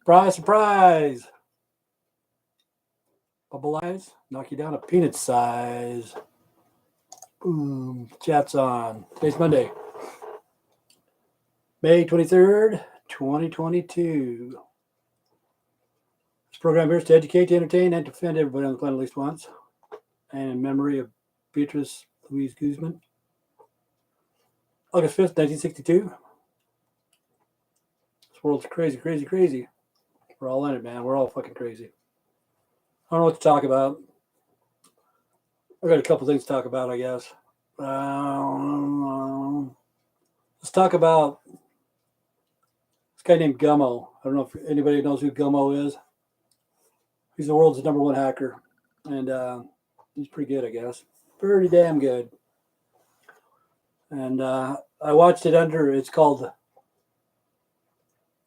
Surprise, surprise. Bubble eyes, knock you down a peanut size. Boom. Chat's on. Today's Monday, May 23rd, 2022. This program here is to educate, to entertain, and to offend everybody on the planet at least once. And in memory of Beatrice Louise Guzman. August 5th, 1962. This world's crazy, crazy, crazy. We're all in it, man. We're all fucking crazy. I don't know what to talk about. I got a couple things to talk about, I guess. Let's talk about this guy named Gummo. I don't know if anybody knows who Gummo is. He's the world's #1 hacker, and he's pretty good, I guess. Pretty damn good. And I watched it it's called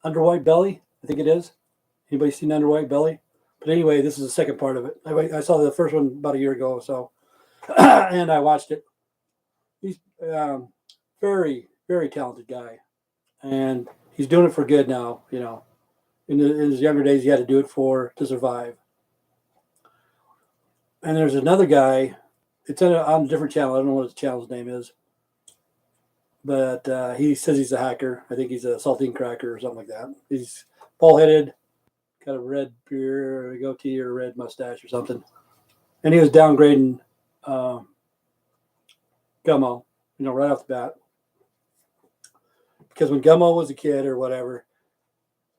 Under White Belly, I think it is. Anybody seen Under White Belly? But anyway, this is the second part of it. I saw the first one about a year ago or so, and I watched it. He's very, very talented guy, and he's doing it for good now. You know, in his younger days, he had to do it to survive. And there's another guy. It's on a different channel. I don't know what his channel's name is, but he says he's a hacker. I think he's a saltine cracker or something like that. He's bald-headed, got a red beard, or a goatee, or a red mustache or something. And he was downgrading Gummo, right off the bat. Because when Gummo was a kid or whatever,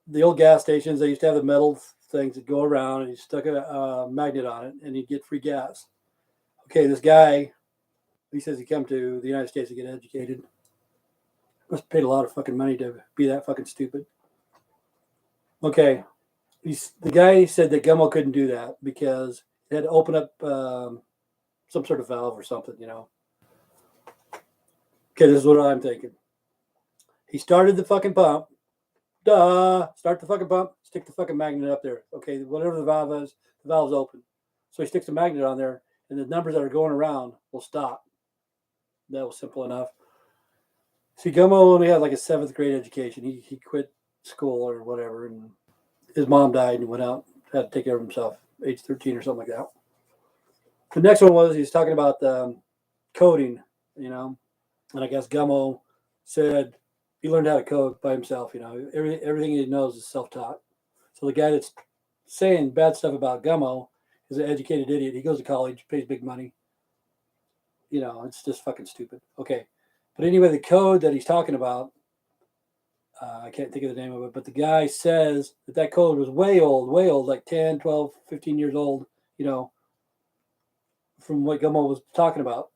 the old gas stations, they used to have the metal things that go around, and you stuck a magnet on it, and you'd get free gas. Okay, this guy, he says he come to the United States to get educated. Must have paid a lot of fucking money to be that fucking stupid. Okay, the guy said that Gummo couldn't do that because it had to open up some sort of valve or something, Okay, this is what I'm thinking. He started the fucking pump. Duh. Start the fucking pump. Stick the fucking magnet up there. Okay, whatever the valve is, the valve's open. So he sticks the magnet on there, and the numbers that are going around will stop. That was simple enough. See, Gummo only had like a 7th grade education. He quit school or whatever, and his mom died and went out, had to take care of himself, age 13 or something like that. The next one was, he was talking about coding, and I guess Gummo said he learned how to code by himself, everything he knows is self-taught. So the guy that's saying bad stuff about Gummo is an educated idiot. He goes to college, pays big money. It's just fucking stupid. Okay. But anyway, the code that he's talking about, I can't think of the name of it, but the guy says that code was way old, like 10, 12, 15 years old, from what Gummo was talking about.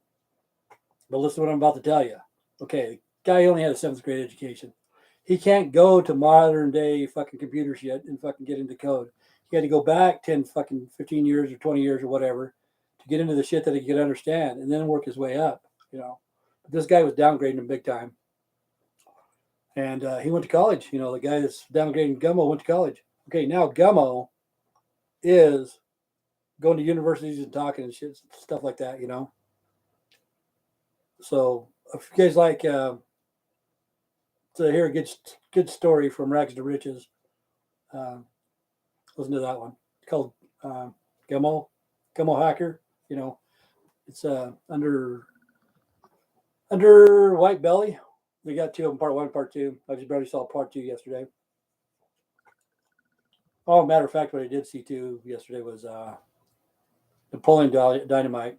But listen to what I'm about to tell you. Okay, the guy only had a 7th grade education. He can't go to modern day fucking computer shit and fucking get into code. He had to go back 10 fucking 15 years or 20 years or whatever to get into the shit that he could understand and then work his way up, But this guy was downgrading him big time. And he went to college. The guy that's downgrading Gummo went to college. Okay, now Gummo is going to universities and talking and shit, stuff like that, So if you guys like to hear a good story from rags to riches, listen to that one. It's called Gummo Hacker. It's under White Belly. We got 2 of them, part 1, part 2. I just barely saw part 2 yesterday. Oh, matter of fact, what I did see too yesterday was Napoleon Dynamite,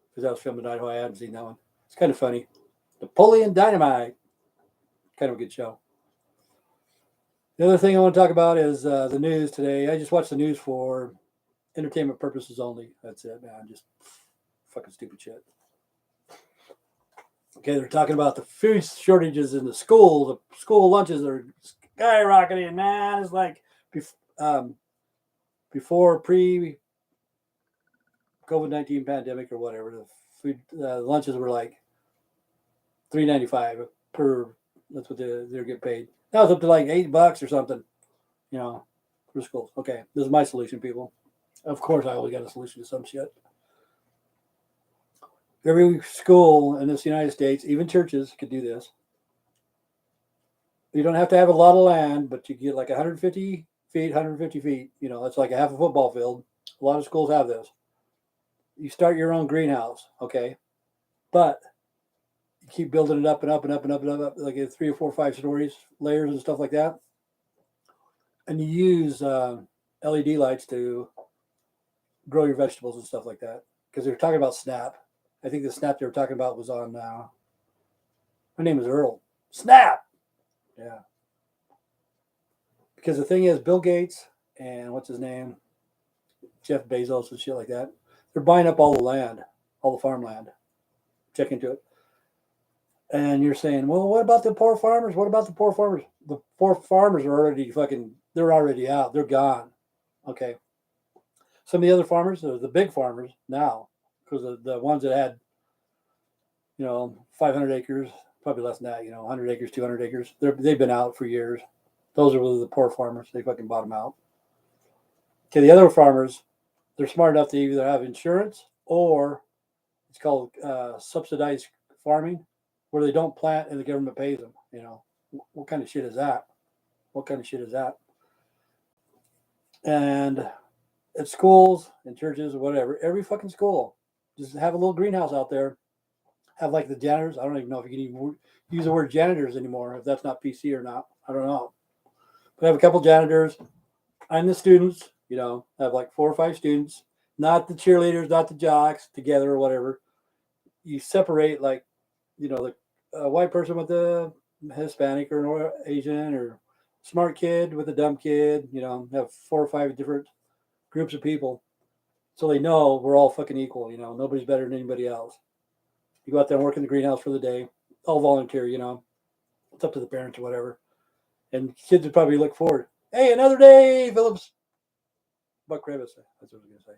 because that was filmed in Idaho. I hadn't seen that one. It's kind of funny. Napoleon Dynamite. Kind of a good show. The other thing I want to talk about is the news today. I just watched the news for entertainment purposes only. That's it, man. Just fucking stupid shit. Okay, they're talking about the food shortages in the school. The school lunches are skyrocketing, man. It's like before pre-COVID-19 pandemic or whatever, the food lunches were like $3.95 per. That's what they're getting paid. Now it's up to like $8 or something, for schools. Okay, this is my solution, people. Of course, I always got a solution to some shit. Every school in this United States, even churches, could do this. You don't have to have a lot of land, but you get like 150 feet, 150 feet. You know, that's like a half a football field. A lot of schools have this. You start your own greenhouse, okay? But you keep building it up and up and up and up and up, like 3 or 4 or 5 stories, layers and stuff like that. And you use LED lights to grow your vegetables and stuff like that. Because they were talking about SNAP. I think the SNAP they were talking about was on, my name is Earl. SNAP! Yeah. Because the thing is, Bill Gates and what's his name? Jeff Bezos and shit like that. They're buying up all the land, all the farmland. Check into it. And you're saying, well, what about the poor farmers? What about the poor farmers? The poor farmers are already they're already out. They're gone. Okay. Some of the other farmers, the big farmers now, because the ones that had, 500 acres, probably less than that, 100 acres, 200 acres, they've been out for years. Those are really the poor farmers. They fucking bought them out. Okay, the other farmers, they're smart enough to either have insurance or it's called subsidized farming, where they don't plant and the government pays them. What kind of shit is that? What kind of shit is that? And at schools and churches or whatever, every fucking school, just have a little greenhouse out there. Have like the janitors. I don't even know if you can even use the word janitors anymore, if that's not PC or not. I don't know. But have a couple janitors and the students, have like 4 or 5 students, not the cheerleaders, not the jocks together or whatever. You separate like, the white person with the Hispanic or Asian or smart kid with a dumb kid, have 4 or 5 different groups of people. So they know we're all fucking equal, nobody's better than anybody else. You go out there and work in the greenhouse for the day, all volunteer, it's up to the parents or whatever. And kids would probably look forward. Hey, another day, Phillips. Buck Crevice, that's what I was going to say.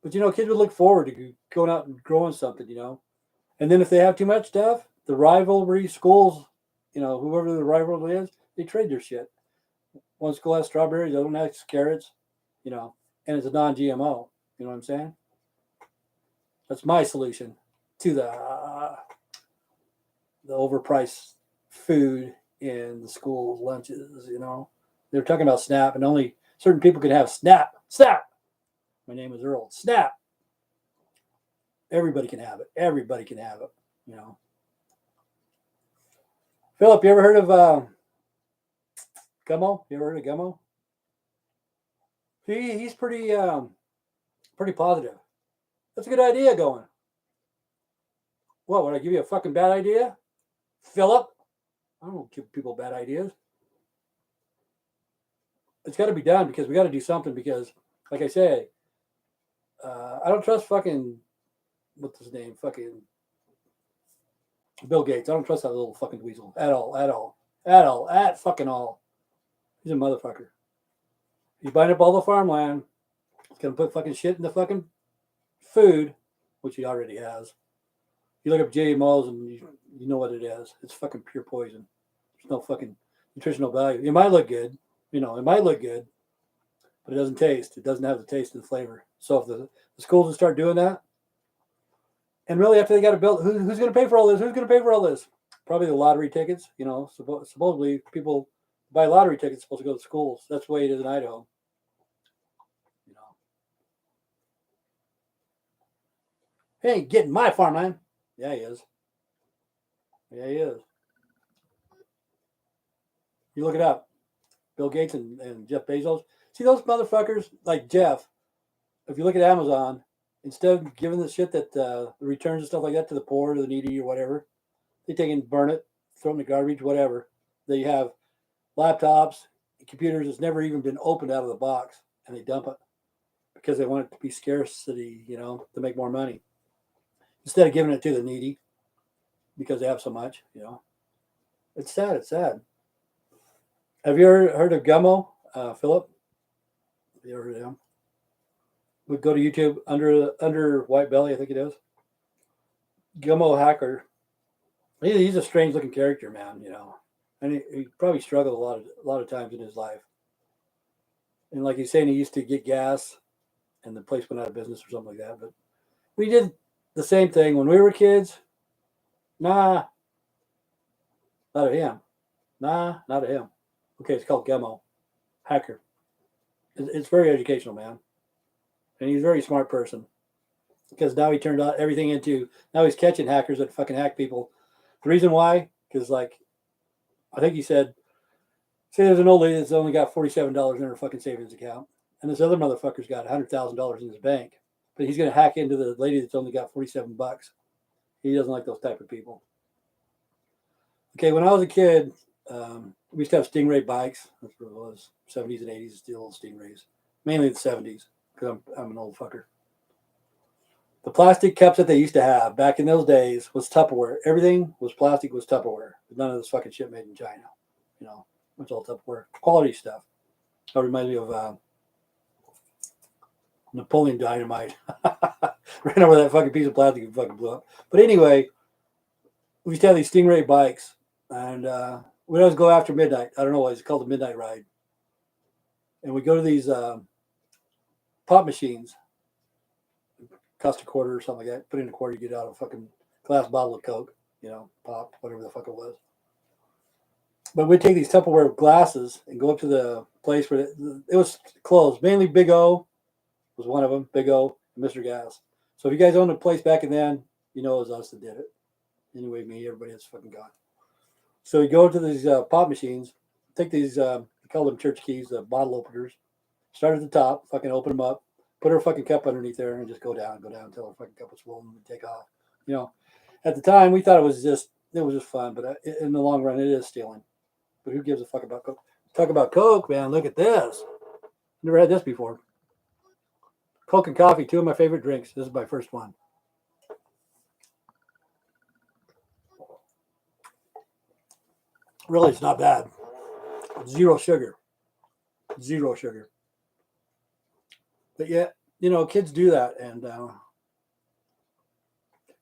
But, kids would look forward to going out and growing something, And then if they have too much stuff, the rivalry schools, whoever the rival is, they trade their shit. One school has strawberries, the other one has carrots, and it's a non-GMO. You know what I'm saying? That's my solution to the overpriced food in the school lunches, They're talking about SNAP, and only certain people can have SNAP. SNAP! My name is Earl. SNAP! Everybody can have it. Everybody can have it, Philip, you ever heard of Gummo? You ever heard of Gummo? He's pretty positive. That's a good idea going. What, would I give you a fucking bad idea? Philip? I don't give people bad ideas. It's got to be done because we got to do something because, like I say, I don't trust fucking, what's his name? Fucking Bill Gates. I don't trust that little fucking weasel at all. At fucking all. He's a motherfucker. He's buying up all the farmland. He's going to put fucking shit in the fucking food, which he already has. You look up GMOs and you know what it is. It's fucking pure poison. There's no fucking nutritional value. It might look good. It might look good, but it doesn't taste. It doesn't have the taste and the flavor. So if the schools will start doing that, and really after they got to build, who's going to pay for all this? Who's going to pay for all this? Probably the lottery tickets. Supposedly people buy lottery tickets supposed to go to schools. That's the way it is in Idaho. He ain't getting my farmland. Yeah, he is. Yeah, he is. You look it up. Bill Gates and Jeff Bezos. See those motherfuckers like Jeff. If you look at Amazon, instead of giving the shit that the returns and stuff like that to the poor, to the needy, or whatever, they take and burn it, throw it in the garbage, whatever. They have laptops, computers that's never even been opened out of the box, and they dump it because they want it to be scarcity, to make more money. Instead of giving it to the needy because they have so much, It's sad. It's sad. Have you ever heard of Gummo, Philip? Have you ever heard of him? We go to YouTube under White Belly, I think it is. Gummo Hacker. He's a strange looking character, man. And he probably struggled a lot of times in his life. And like he's saying, he used to get gas, and the place went out of business or something like that. But we did the same thing when we were kids. Nah, not of him. Nah, not of him. Okay, it's called Gummo. hacker. It's very educational, man. And he's a very smart person. Because now he turned out everything into, now he's catching hackers that fucking hack people. The reason why, because like, I think he said, say there's an old lady that's only got $47 in her fucking savings account, and this other motherfucker's got $100,000 in his bank, but he's going to hack into the lady that's only got $47. He doesn't like those type of people. Okay, when I was a kid, we used to have Stingray bikes. That's what it was. 70s and 80s, still old Stingrays. Mainly the 70s, because I'm an old fucker. The plastic cups that they used to have back in those days was Tupperware. Everything was plastic, was Tupperware. None of this fucking shit made in China. You know, it's all Tupperware. Quality stuff. That reminds me of Napoleon Dynamite. Ran over that fucking piece of plastic and fucking blew up. But anyway, we used to have these Stingray bikes. And we'd always go after midnight. I don't know why it's called the midnight ride. And we go to these pop machines. Cost a quarter or something like that. Put in a quarter, you get out a fucking glass bottle of Coke, you know, pop, whatever the fuck it was. But we'd take these Tupperware glasses and go up to the place where it was closed. Mainly Big O was one of them, Big O and Mr. Gas. So if you guys owned a place back then, you know it was us that did it. Anyway, me, everybody else fucking gone. So we go to these pop machines, take these, we call them church keys, bottle openers, start at the top, fucking open them up, put our fucking cup underneath there and just go down until our fucking cup was full and we take off. You know, at the time we thought it was just fun, but in the long run it is stealing. But who gives a fuck about Coke? Talk about Coke, man. Look at this. Never had this before. Coke and coffee, two of my favorite drinks. This is my first one. Really, it's not bad. Zero sugar. Zero sugar. But yeah, you know, kids do that. And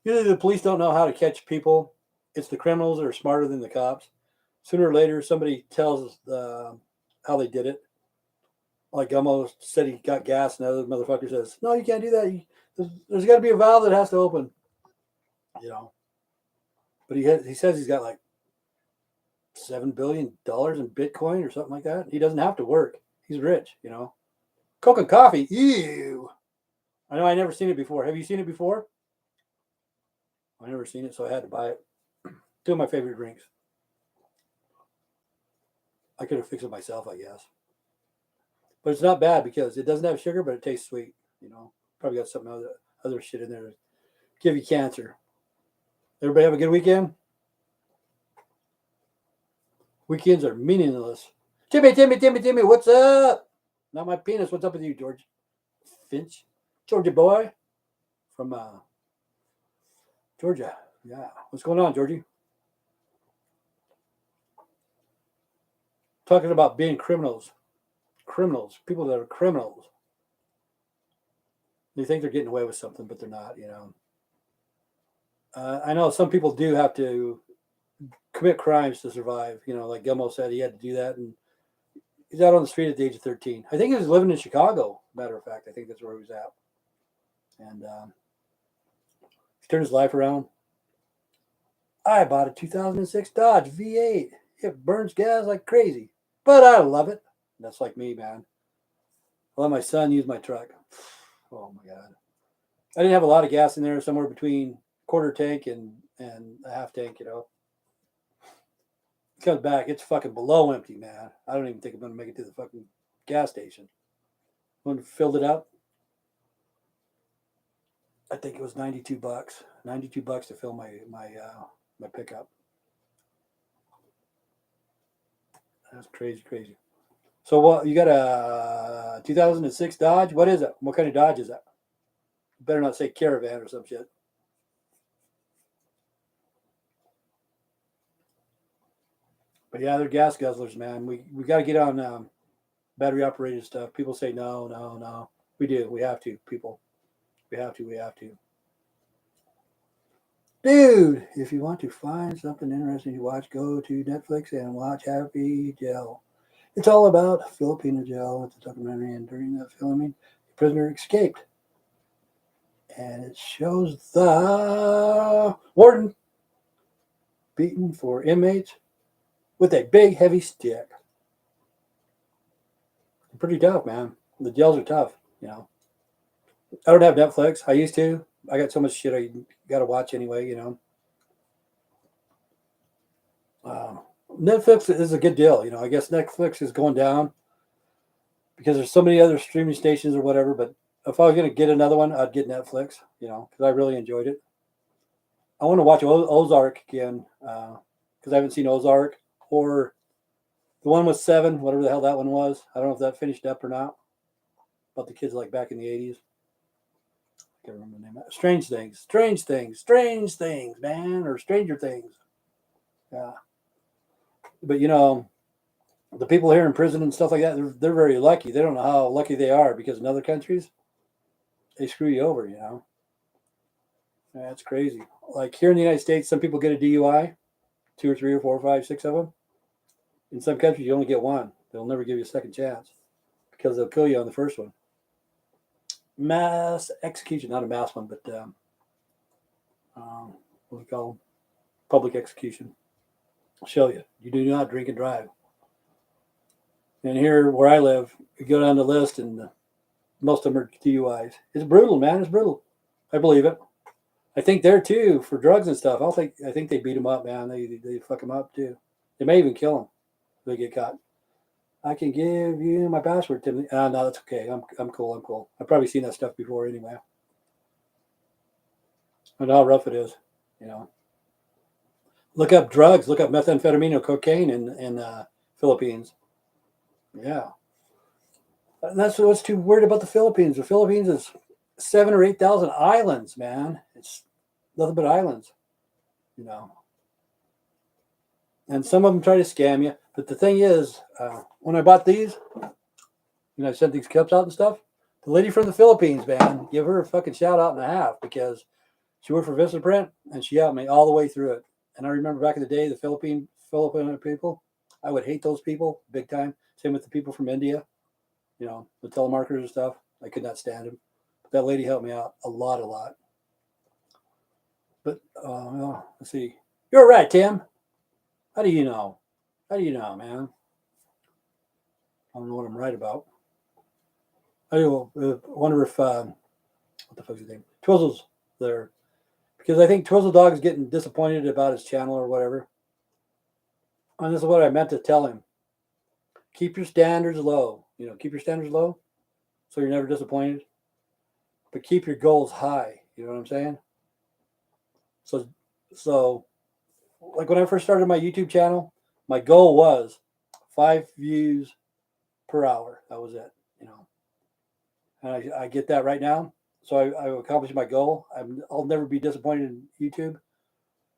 usually the police don't know how to catch people. It's the criminals that are smarter than the cops. Sooner or later, somebody tells how they did it. Like Gummo said he got gas, and the other motherfucker says, no, you can't do that. There's got to be a valve that has to open. You know. But he says he's got like $7 billion in Bitcoin or something like that. He doesn't have to work. He's rich, you know. Coke and coffee. Ew. I know I never seen it before. Have you seen it before? I never seen it, so I had to buy it. Two of my favorite drinks. I could have fixed it myself, I guess. But it's not bad because it doesn't have sugar, but it tastes sweet. You know, probably got some other shit in there to give you cancer. Everybody have a good weekend? Weekends are meaningless. Timmy, what's up? Not my penis. What's up with you, George? Finch? Georgia boy? From Georgia. Yeah. What's going on, Georgie? Talking about being criminals. People that are criminals. They think they're getting away with something, but they're not, you know. I know some people do have to commit crimes to survive. You know, like Gummo said, he had to do that. And he's out on the street at the age of 13. I think he was living in Chicago, matter of fact. I think that's where he was at. And he's turned his life around. I bought a 2006 Dodge V8. It burns gas like crazy, but I love it. That's like me, man. I let my son use my truck. Oh, my God. I didn't have a lot of gas in there, somewhere between quarter tank and a half tank, you know. It comes back, it's fucking below empty, man. I don't even think I'm going to make it to the fucking gas station. When I filled it up, I think it was $92. $92 to fill my pickup. That's crazy. So what, you got a 2006 Dodge? What is it? What kind of Dodge is that? You better not say Caravan or some shit. But yeah, they're gas guzzlers, man. We got to get on battery operated stuff. People say no. We do. We have to, people. We have to. Dude, if you want to find something interesting to watch, go to Netflix and watch Happy Gel. It's all about Filipino Gel. It's a documentary, and during the filming, the prisoner escaped. And it shows the warden beaten for inmates with a big, heavy stick. pretty tough, man. The jails are tough, you know. I don't have Netflix. I used to. I got so much shit I got to watch anyway, you know. Netflix is a good deal, you know. I guess Netflix is going down because there's so many other streaming stations or whatever. But if I was going to get another one, I'd get Netflix, you know, because I really enjoyed it. I want to watch Ozark again because I haven't seen Ozark or the one with Seven, whatever the hell that one was. I don't know if that finished up or not. About the kids like back in the 80s. I can't remember the name. Strange Things, man, or Stranger Things. Yeah. But, you know, the people here in prison and stuff like that, they're very lucky. They don't know how lucky they are because in other countries, they screw you over, you know. That's crazy. Like here in the United States, some people get a DUI, 2 or 3 or 4 or 5, 6 of them. In some countries, you only get one. They'll never give you a second chance because they'll kill you on the first one. Mass execution, not a mass one, but what do we call them? Public execution. I'll show you. You do not drink and drive. And here where I live, you go down the list and most of them are DUIs. It's brutal, man. It's brutal. I believe it. I think there too for drugs and stuff. I think they beat them up, man. They fuck them up too. They may even kill them if they get caught. I can give you my password, Timothy. No, that's okay. I'm cool. I'm cool. I've probably seen that stuff before anyway. I know how rough it is, you know. Look up drugs. Look up methamphetamine or cocaine in Philippines. Yeah. And that's what's too weird about the Philippines. The Philippines is 7,000 or 8,000 islands, man. It's nothing but islands, you know. And some of them try to scam you. But the thing is, when I bought these, you know, I sent these cups out and stuff. The lady from the Philippines, man, give her a fucking shout out and a half because she worked for Vistaprint and she helped me all the way through it. And I remember back in the day, the Filipino people, I would hate those people big time. Same with the people from India, you know, the telemarketers and stuff. I could not stand them. But that lady helped me out a lot. But well, let's see. You're right, Tim. How do you know? How do you know, man? I don't know what I'm right about. I wonder if what the fuck's his name? Twizzle's there because I think Twizzle Dog's getting disappointed about his channel or whatever. And this is what I meant to tell him: keep your standards low. You know, keep your standards low, so you're never disappointed. But keep your goals high. You know what I'm saying? So, like when I first started my YouTube channel, my goal was 5 views per hour. That was it. You know, and I get that right now. So I accomplished my goal. I'll never be disappointed in YouTube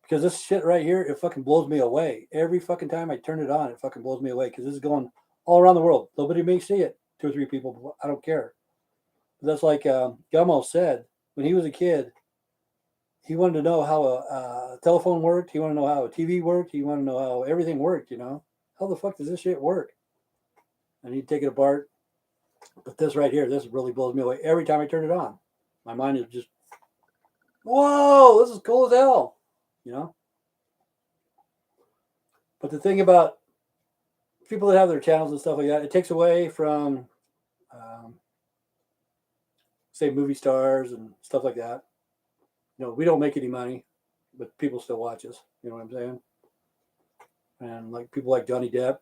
because this shit right here, it fucking blows me away. Every fucking time I turn it on, it fucking blows me away because this is going all around the world. Nobody may see it. 2 or 3 people. I don't care. But that's like Gummo said when he was a kid. He wanted to know how a telephone worked. He wanted to know how a TV worked. He wanted to know how everything worked. You know, how the fuck does this shit work? And he'd take it apart. But this right here, this really blows me away every time I turn it on. My mind is just, whoa, this is cool as hell, you know? But the thing about people that have their channels and stuff like that, it takes away from, say, movie stars and stuff like that. You know, we don't make any money, but people still watch us. You know what I'm saying? And like people like Johnny Depp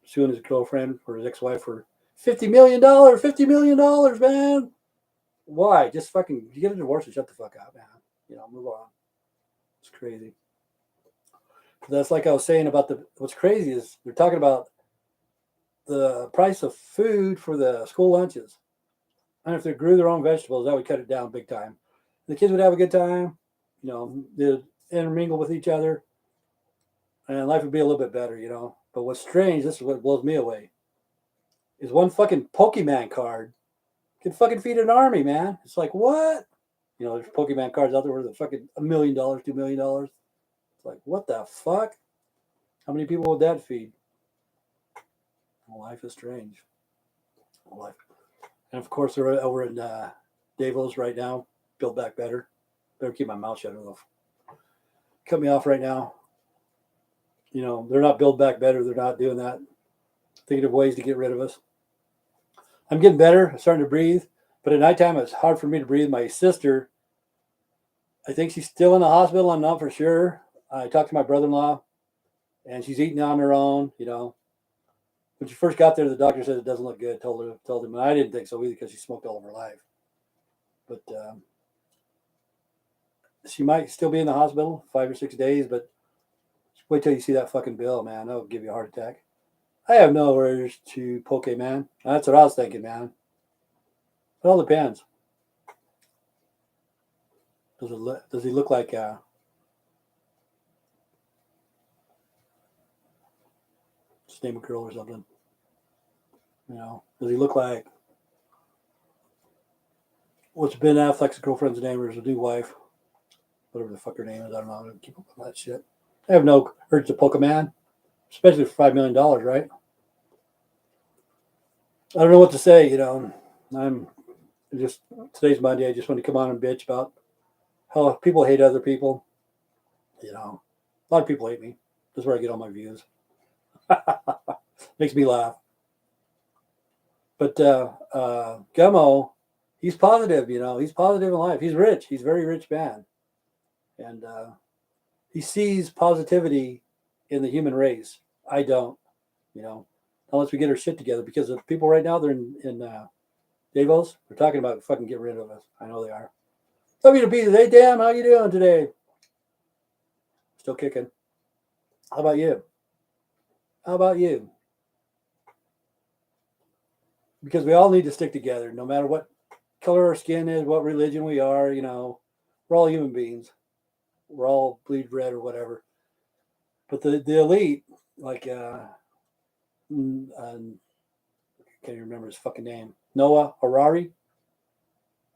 suing his girlfriend or his ex-wife for $50 million, $50 million, man. Why? Just fucking you get a divorce and shut the fuck up, man. You know, move on. It's crazy. That's like I was saying about what's crazy is they're talking about the price of food for the school lunches. And if they grew their own vegetables, that would cut it down big time. The kids would have a good time, you know, they'd intermingle with each other, and life would be a little bit better, you know. But what's strange, this is what blows me away, is one fucking Pokemon card can fucking feed an army, man. It's like, what? You know, there's Pokemon cards out there worth fucking $1 million, $2 million. It's like, what the fuck? How many people would that feed? Well, life is strange. Life. And of course, they're over in Davos right now. Build Back Better. Better keep my mouth shut. Cut me off right now. You know, they're not Build Back Better. They're not doing that. Thinking of ways to get rid of us. I'm getting better. I'm starting to breathe. But at nighttime, it's hard for me to breathe. My sister, I think she's still in the hospital. I'm not for sure. I talked to my brother-in-law, and she's eating on her own. When she first got there, the doctor said it doesn't look good. Told him, and I didn't think so either because she smoked all of her life. But she might still be in the hospital 5 or 6 days. But wait till you see that fucking bill, man. That'll give you a heart attack. I have no urge to poke, man. That's what I was thinking, man. It all depends. Does he look like just name a girl or something? Does he look like what's Ben Affleck's girlfriend's name or his new wife? Whatever the fuck her name is, I don't know. I don't keep up with that shit. I have no urge to poke a man, especially for $5 million, right? I don't know what to say, I'm just, today's Monday. I just want to come on and bitch about how people hate other people. A lot of people hate me. That's where I get all my views. Makes me laugh. But Gummo, he's positive, he's positive in life. He's rich. He's a very rich man. And he sees positivity in the human race. I don't, unless we get our shit together. Because the people right now, they're in Davos. They're talking about fucking getting rid of us. I know they are. Love you to pieces. Hey, Dan, how you doing today? Still kicking. How about you? Because we all need to stick together, no matter what color our skin is, what religion we are. We're all human beings. We're all bleed red or whatever. But the elite, like, I can't even remember his fucking name. Noah Harari.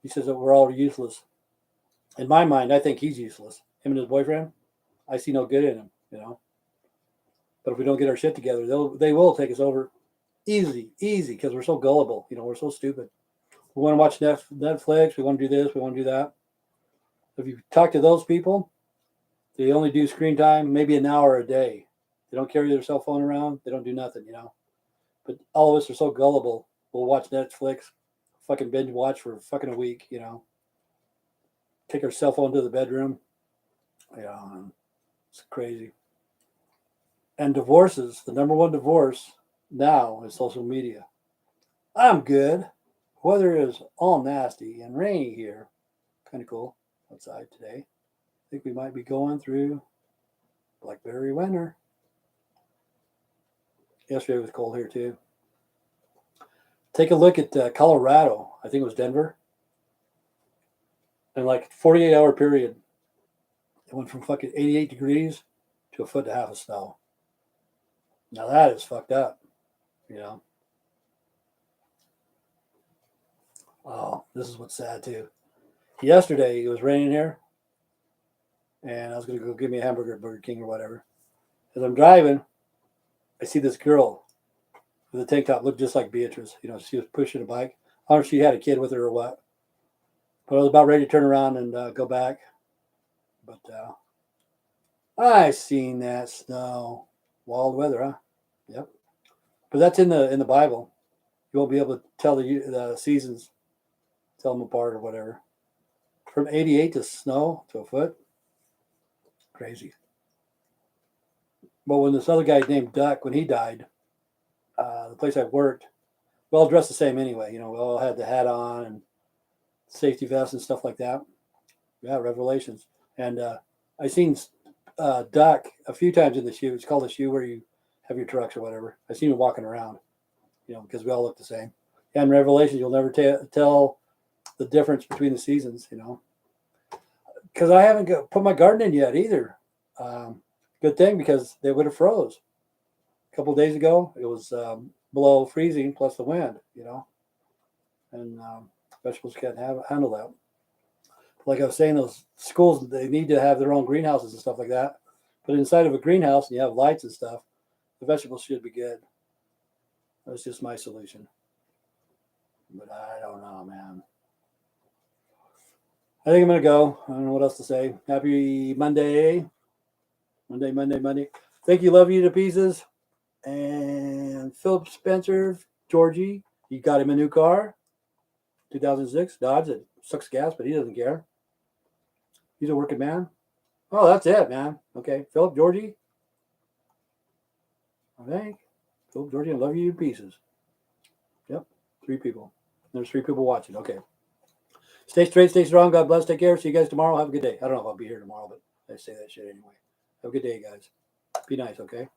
He says that we're all useless. In my mind, I think he's useless. Him and his boyfriend, I see no good in him, But if we don't get our shit together, they will take us over easy, because we're so gullible. We're so stupid. We want to watch Netflix. We want to do this. We want to do that. If you talk to those people, they only do screen time maybe an hour a day. They don't carry their cell phone around. They don't do nothing, But all of us are so gullible. We'll watch Netflix, fucking binge watch for fucking a week, Take our cell phone to the bedroom. It's crazy. And divorces, the number one divorce now is social media. I'm good. Weather is all nasty and rainy here. Kind of cool outside today. I think we might be going through blackberry winter. Yesterday was cold here too. Take a look at Colorado. I think it was Denver. In 48-hour period, it went from fucking 88 degrees to a foot and a half of snow. Now that is fucked up, Oh, this is what's sad too. Yesterday it was raining here, and I was going to go get me a hamburger at Burger King or whatever. As I'm driving, I see this girl with a tank top, looked just like Beatrice. She was pushing a bike. I don't know if she had a kid with her or what. But I was about ready to turn around and go back. But I seen that snow. Wild weather, huh? Yep. But that's in the Bible. You won't be able to tell the seasons, tell them apart or whatever. From 88 to snow to a foot. Crazy. But when this other guy named Duck, when he died, the place I worked, we all dressed the same anyway. We all had the hat on and safety vests and stuff like that. Yeah, Revelations. And I seen Duck a few times in the shoe. It's called a shoe where you have your trucks or whatever. I seen him walking around, because we all look the same. And Revelations, you'll never tell the difference between the seasons, Because I haven't put my garden in yet either. Good thing, because they would have froze. A couple of days ago, it was below freezing plus the wind, And vegetables can't handle that. Like I was saying, those schools, they need to have their own greenhouses and stuff like that. But inside of a greenhouse, and you have lights and stuff, the vegetables should be good. That's just my solution. But I don't know, man. I think I'm going to go. I don't know what else to say. Happy Monday. Monday. Thank you. Love you to pieces. And Philip Spencer, Georgie, You got him a new car, 2006 Dodge. It sucks gas, but he doesn't care. He's a working man. Oh, that's it, man. Okay, Philip, Georgie. I think Philip, Georgie, I love you in pieces. Yep, 3 people. There's 3 people watching. Okay. Stay straight, stay strong. God bless. Take care. See you guys tomorrow. Have a good day. I don't know if I'll be here tomorrow, but I say that shit anyway. Have a good day, guys. Be nice, okay?